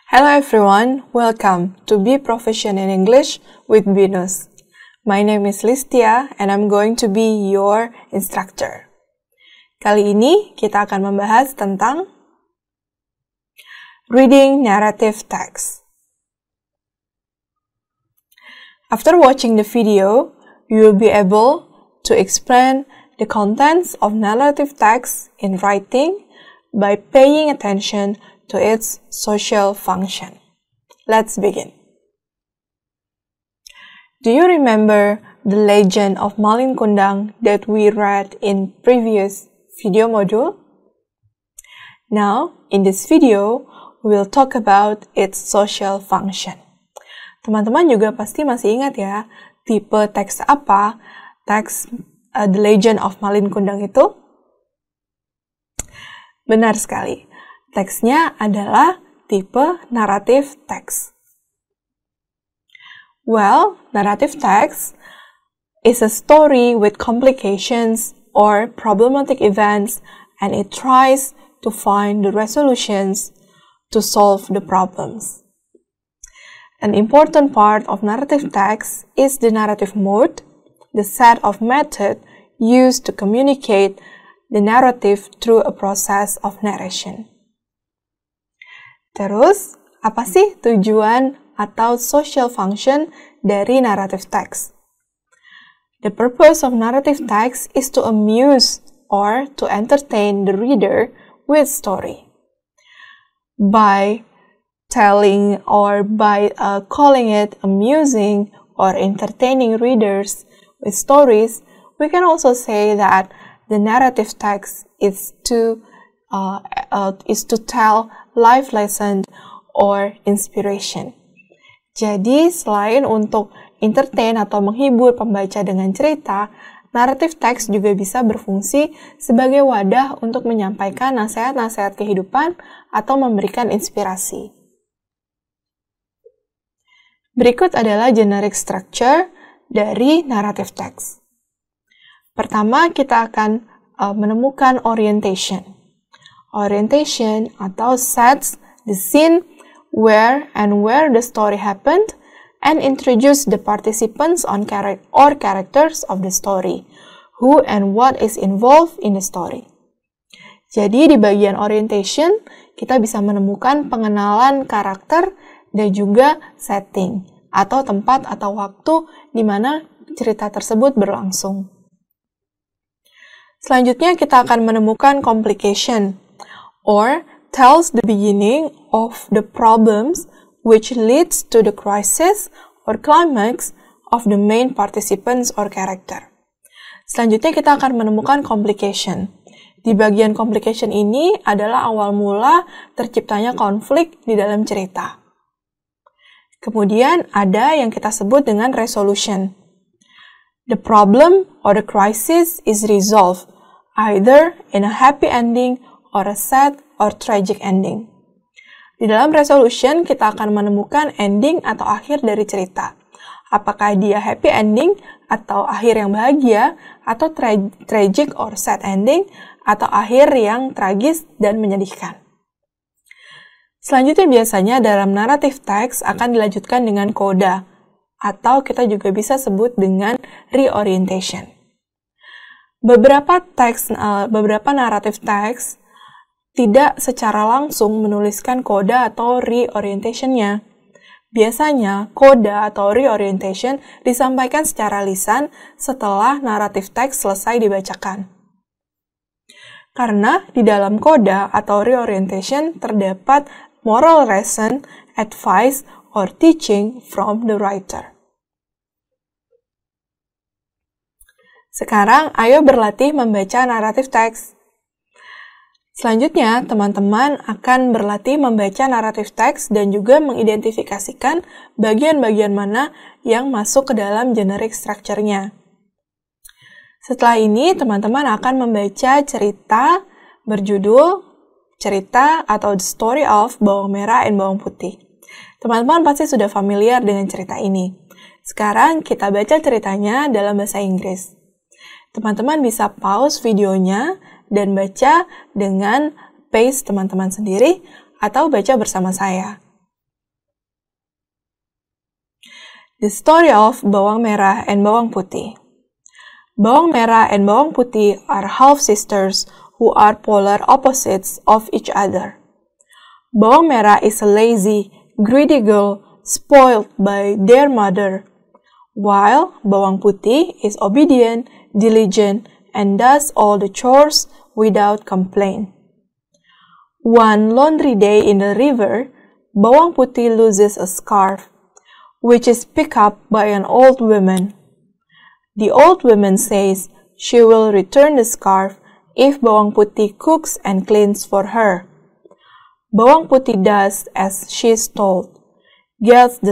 Hello everyone, welcome to Be Proficient in English with Venus. My name is Listia and I'm going to be your instructor. Kali ini kita akan membahas tentang reading narrative text. After watching the video, you will be able to explain the contents of narrative text in writing by paying attention to its social function. Let's begin. Do you remember the legend of Malin Kundang that we read in previous video module? Now, in this video, we will talk about its social function. Teman-teman juga pasti masih ingat ya, tipe teks apa teks The Legend of Malin Kundang itu? Benar sekali. Teksnya adalah tipe narrative text. Well, narrative text is a story with complications or problematic events, and it tries to find the resolutions to solve the problems. An important part of narrative text is the narrative mode, the set of method used to communicate the narrative through a process of narration. Terus, apa sih tujuan atau social function dari narrative text? The purpose of narrative text is to amuse or to entertain the reader with story. By telling or by calling it amusing or entertaining readers with stories, we can also say that the narrative text is to tell life lesson or inspiration. Jadi, selain untuk entertain atau menghibur pembaca dengan cerita, narrative text juga bisa berfungsi sebagai wadah untuk menyampaikan nasihat-nasihat kehidupan atau memberikan inspirasi. Berikut adalah generic structure dari narrative text. Pertama, kita akan menemukan orientation. Orientation atau sets the scene where the story happened and introduce the participants or characters of the story, who and what is involved in the story. Jadi di bagian orientation, kita bisa menemukan pengenalan karakter dan juga setting atau tempat atau waktu di mana cerita tersebut berlangsung. Selanjutnya kita akan menemukan complication, or tells the beginning of the problems which leads to the crisis or climax of the main participants or character. Selanjutnya kita akan menemukan complication. Di bagian complication ini adalah awal mula terciptanya konflik di dalam cerita. Kemudian ada yang kita sebut dengan resolution. The problem or the crisis is resolved either in a happy ending or a sad or tragic ending. Di dalam resolution, kita akan menemukan ending atau akhir dari cerita. Apakah dia happy ending atau akhir yang bahagia, atau tragic or sad ending, atau akhir yang tragis dan menyedihkan. Selanjutnya biasanya dalam narrative text akan dilanjutkan dengan coda, atau kita juga bisa sebut dengan reorientation. Beberapa narrative text tidak secara langsung menuliskan coda atau reorientation-nya. Biasanya, coda atau reorientation disampaikan secara lisan setelah narrative text selesai dibacakan. Karena di dalam coda atau reorientation terdapat moral lesson, advice, or teaching from the writer. Sekarang, ayo berlatih membaca narrative text. Selanjutnya, teman-teman akan berlatih membaca narrative text dan juga mengidentifikasikan bagian-bagian mana yang masuk ke dalam generic structure-nya. Setelah ini, teman-teman akan membaca cerita berjudul Cerita atau The Story of Bawang Merah and Bawang Putih. Teman-teman pasti sudah familiar dengan cerita ini. Sekarang kita baca ceritanya dalam bahasa Inggris. Teman-teman bisa pause videonya dan baca dengan pace teman-teman sendiri atau baca bersama saya. The story of bawang merah and bawang putih. Bawang merah and bawang putih are half-sisters who are polar opposites of each other. Bawang merah is a lazy, greedy girl spoiled by their mother, while bawang putih is obedient, diligent, and does all the chores without complaint. One laundry day in the river, bawang putih loses a scarf, which is picked up by an old woman. The old woman says she will return the scarf if bawang putih cooks and cleans for her. Bawang putih does as she is told, gets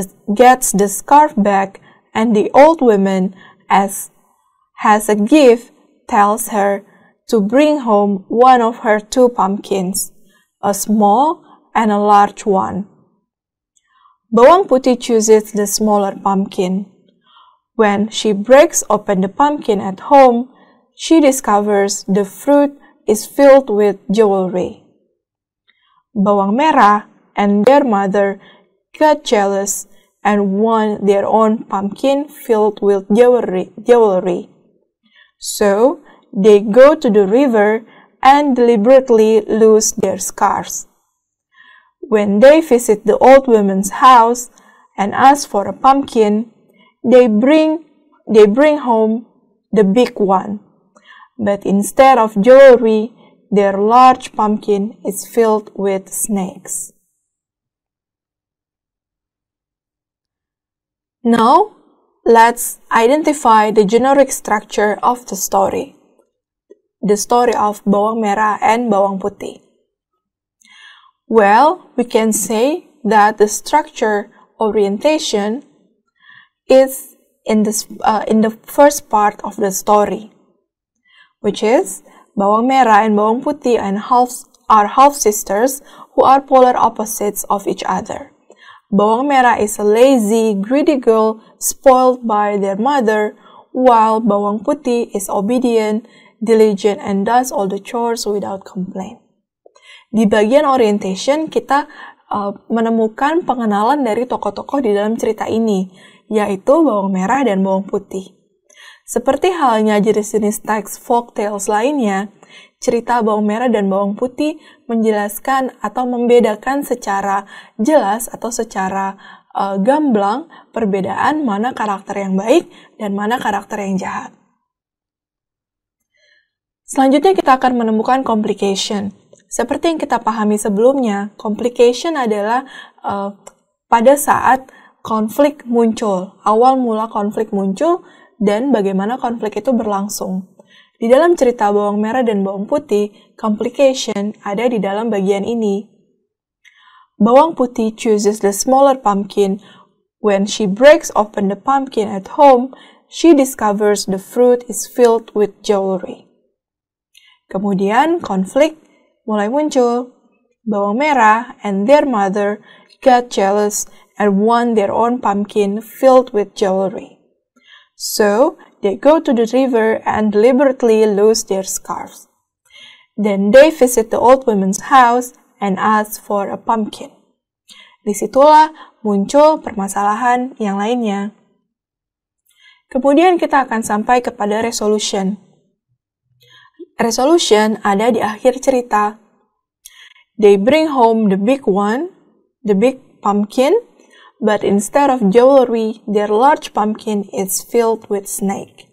the scarf back, and the old woman, as has a gift, tells her to bring home one of her two pumpkins, a small and a large one. Bawang putih chooses the smaller pumpkin. When she breaks open the pumpkin at home, she discovers the fruit is filled with jewelry. Bawang merah and their mother got jealous and want their own pumpkin filled with jewelry. So they go to the river and deliberately lose their scarves. When they visit the old woman's house and ask for a pumpkin, they bring home the big one, but instead of jewelry, their large pumpkin is filled with snakes. Now, let's identify the generic structure of the story of bawang merah and bawang putih. Well, we can say that the structure orientation is in the first part of the story, which is bawang merah and bawang putih are half sisters who are polar opposites of each other. Bawang merah is a lazy, greedy girl spoiled by their mother, while bawang putih is obedient, diligent, and does all the chores without complaint. Di bagian orientation, kita menemukan pengenalan dari tokoh-tokoh di dalam cerita ini, yaitu bawang merah dan bawang putih. Seperti halnya jenis-jenis teks folk tales lainnya, cerita bawang merah dan bawang putih menjelaskan atau membedakan secara jelas atau secara gamblang perbedaan mana karakter yang baik dan mana karakter yang jahat. Selanjutnya kita akan menemukan complication. Seperti yang kita pahami sebelumnya, complication adalah pada saat konflik muncul, awal mula konflik muncul, dan bagaimana konflik itu berlangsung. Di dalam cerita bawang merah dan bawang putih, complication ada di dalam bagian ini. Bawang putih chooses the smaller pumpkin. When she breaks open the pumpkin at home, she discovers the fruit is filled with jewelry. Kemudian konflik mulai muncul. Bawang merah and their mother got jealous and want their own pumpkin filled with jewelry. So, they go to the river and deliberately lose their scarves. Then they visit the old woman's house and ask for a pumpkin. Disitulah muncul permasalahan yang lainnya. Kemudian kita akan sampai kepada resolution. Resolution ada di akhir cerita. They bring home the big one, the big pumpkin, but instead of jewelry, their large pumpkin is filled with snake.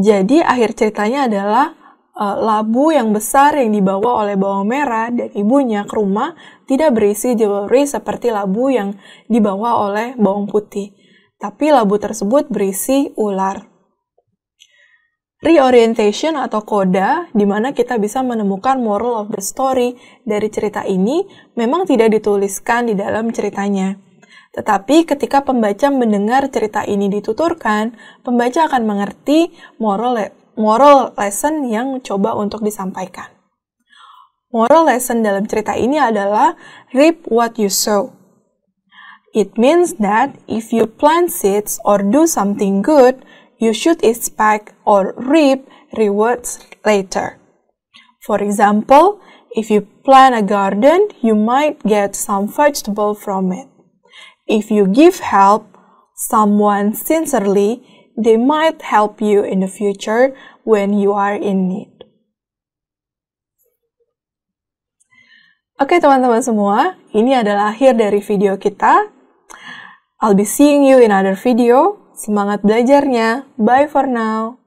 Jadi akhir ceritanya adalah labu yang besar yang dibawa oleh bawang merah dan ibunya ke rumah tidak berisi jewelry seperti labu yang dibawa oleh bawang putih, tapi labu tersebut berisi ular. Reorientation atau koda, di mana kita bisa menemukan moral of the story dari cerita ini, memang tidak dituliskan di dalam ceritanya. Tetapi ketika pembaca mendengar cerita ini dituturkan, pembaca akan mengerti moral lesson yang coba untuk disampaikan. Moral lesson dalam cerita ini adalah reap what you sow. It means that if you plant seeds or do something good, you should expect or reap rewards later. For example, if you plant a garden, you might get some vegetable from it. If you give help someone sincerely, they might help you in the future when you are in need. Oke teman-teman semua, ini adalah akhir dari video kita. I'll be seeing you in another video. Semangat belajarnya. Bye for now.